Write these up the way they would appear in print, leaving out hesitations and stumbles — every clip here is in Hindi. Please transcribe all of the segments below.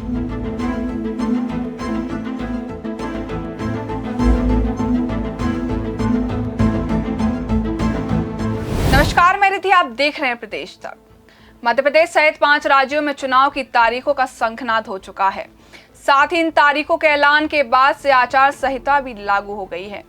नमस्कार, मैं रिधि, आप देख रहे हैं प्रदेश तक। मध्य प्रदेश सहित 5 राज्यों में चुनाव की तारीखों का शंखनाद हो चुका है। साथ ही इन तारीखों के ऐलान के बाद से आचार संहिता भी लागू हो गई है।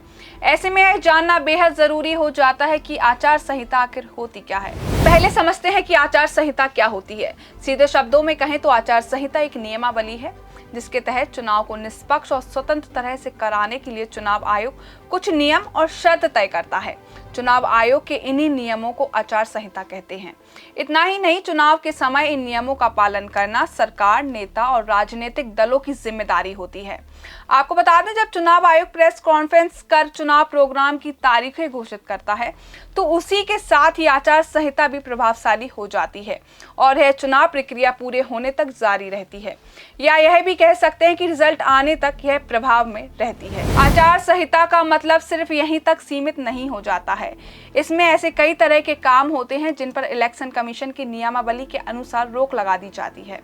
ऐसे में यह जानना बेहद जरूरी हो जाता है कि आचार संहिता आखिर होती क्या है। पहले समझते हैं कि आचार संहिता क्या होती है। सीधे शब्दों में कहें तो आचार संहिता एक नियमावली है जिसके तहत चुनाव को निष्पक्ष और स्वतंत्र तरह से कराने के लिए चुनाव आयोग कुछ नियम और शर्त तय करता है। चुनाव आयोग के इन्हीं नियमों को आचार संहिता कहते हैं। इतना ही नहीं, चुनाव के समय इन नियमों का पालन करना सरकार, नेता और राजनीतिक दलों की जिम्मेदारी होती है। आपको बता दें, जब चुनाव आयोग प्रेस कॉन्फ्रेंस कर चुनाव प्रोग्राम की तारीखें घोषित करता है तो उसी के साथ ही आचार संहिता भी प्रभावशाली हो जाती है और यह चुनाव प्रक्रिया पूरे होने तक जारी रहती है, या यह भी कह सकते हैं कि रिजल्ट आने तक यह प्रभाव में रहती है। आचार संहिता का मतलब सिर्फ यहीं तक सीमित नहीं हो जाता है। इसमें ऐसे कई तरह के काम होते हैं जिन पर इलेक्शन कमीशन की नियमावली के अनुसार रोक लगा दी जाती है।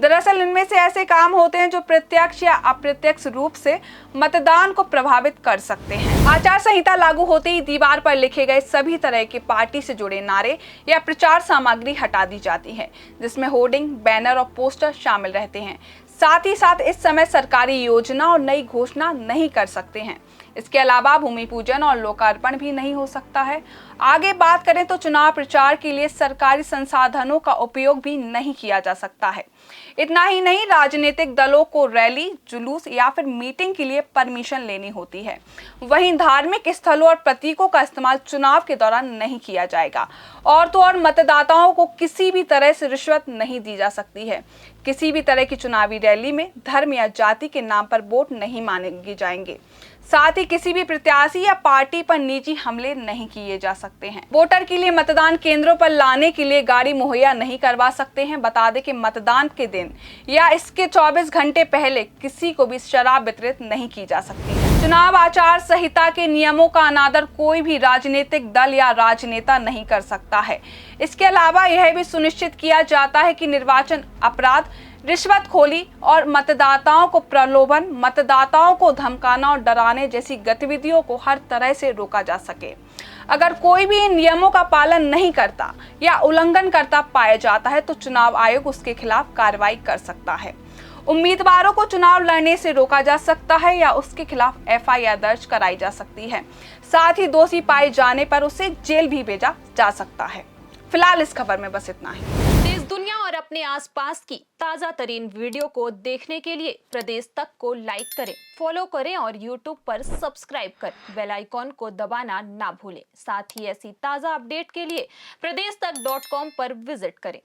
दरअसल इनमें से ऐसे काम होते हैं जो प्रत्यक्ष या अप्रत्यक्ष रूप से मतदान को प्रभावित कर सकते हैं। आचार संहिता लागू होते ही दीवार पर लिखे गए सभी तरह के पार्टी से जुड़े नारे या प्रचार सामग्री हटा दी जाती है, जिसमें होर्डिंग, बैनर और पोस्टर शामिल रहते हैं। साथ ही साथ इस समय सरकारी योजना और नई घोषणा नहीं कर सकते हैं। इसके अलावा भूमि पूजन और लोकार्पण भी नहीं हो सकता है। आगे बात करें तो चुनाव प्रचार के लिए सरकारी संसाधनों का उपयोग भी नहीं किया जा सकता है। इतना ही नहीं, राजनीतिक दलों को रैली, जुलूस या फिर मीटिंग के लिए परमिशन लेनी होती है। वहीं धार्मिक स्थलों और प्रतीकों का इस्तेमाल चुनाव के दौरान नहीं किया जाएगा। और तो और मतदाताओं को किसी भी तरह से रिश्वत नहीं दी जा सकती है। किसी भी तरह की चुनावी रैली में धर्म या जाति के नाम पर वोट नहीं मांगे जाएंगे। साथ ही किसी भी प्रत्याशी या पार्टी पर निजी हमले नहीं किए जा सकते हैं। वोटर के लिए मतदान केंद्रों पर लाने के लिए गाड़ी मुहैया नहीं करवा सकते हैं। बता दें कि मतदान के दिन या इसके 24 घंटे पहले किसी को भी शराब वितरित नहीं की जा सकती है। चुनाव आचार संहिता के नियमों का अनादर कोई भी राजनीतिक दल या राजनेता नहीं कर सकता है। इसके अलावा यह भी सुनिश्चित किया जाता है कि निर्वाचन अपराध, रिश्वतखोरी और मतदाताओं को प्रलोभन, मतदाताओं को धमकाना और डराने जैसी गतिविधियों को हर तरह से रोका जा सके। अगर कोई भी इन नियमों का पालन नहीं करता या उल्लंघन करता पाया जाता है तो चुनाव आयोग उसके खिलाफ कार्रवाई कर सकता है। उम्मीदवारों को चुनाव लड़ने से रोका जा सकता है या उसके खिलाफ एफआईआर दर्ज कराई जा सकती है। साथ ही दोषी पाए जाने पर उसे जेल भी भेजा जा सकता है। फिलहाल इस खबर में बस इतना ही। देश दुनिया और अपने आसपास की ताजा तरीन वीडियो को देखने के लिए प्रदेश तक को लाइक करें, फॉलो करें और यूट्यूब पर सब्सक्राइब कर बेल आइकॉन को दबाना ना भूलें। साथ ही ऐसी ताजा अपडेट के लिए प्रदेशतक.com पर विजिट करें।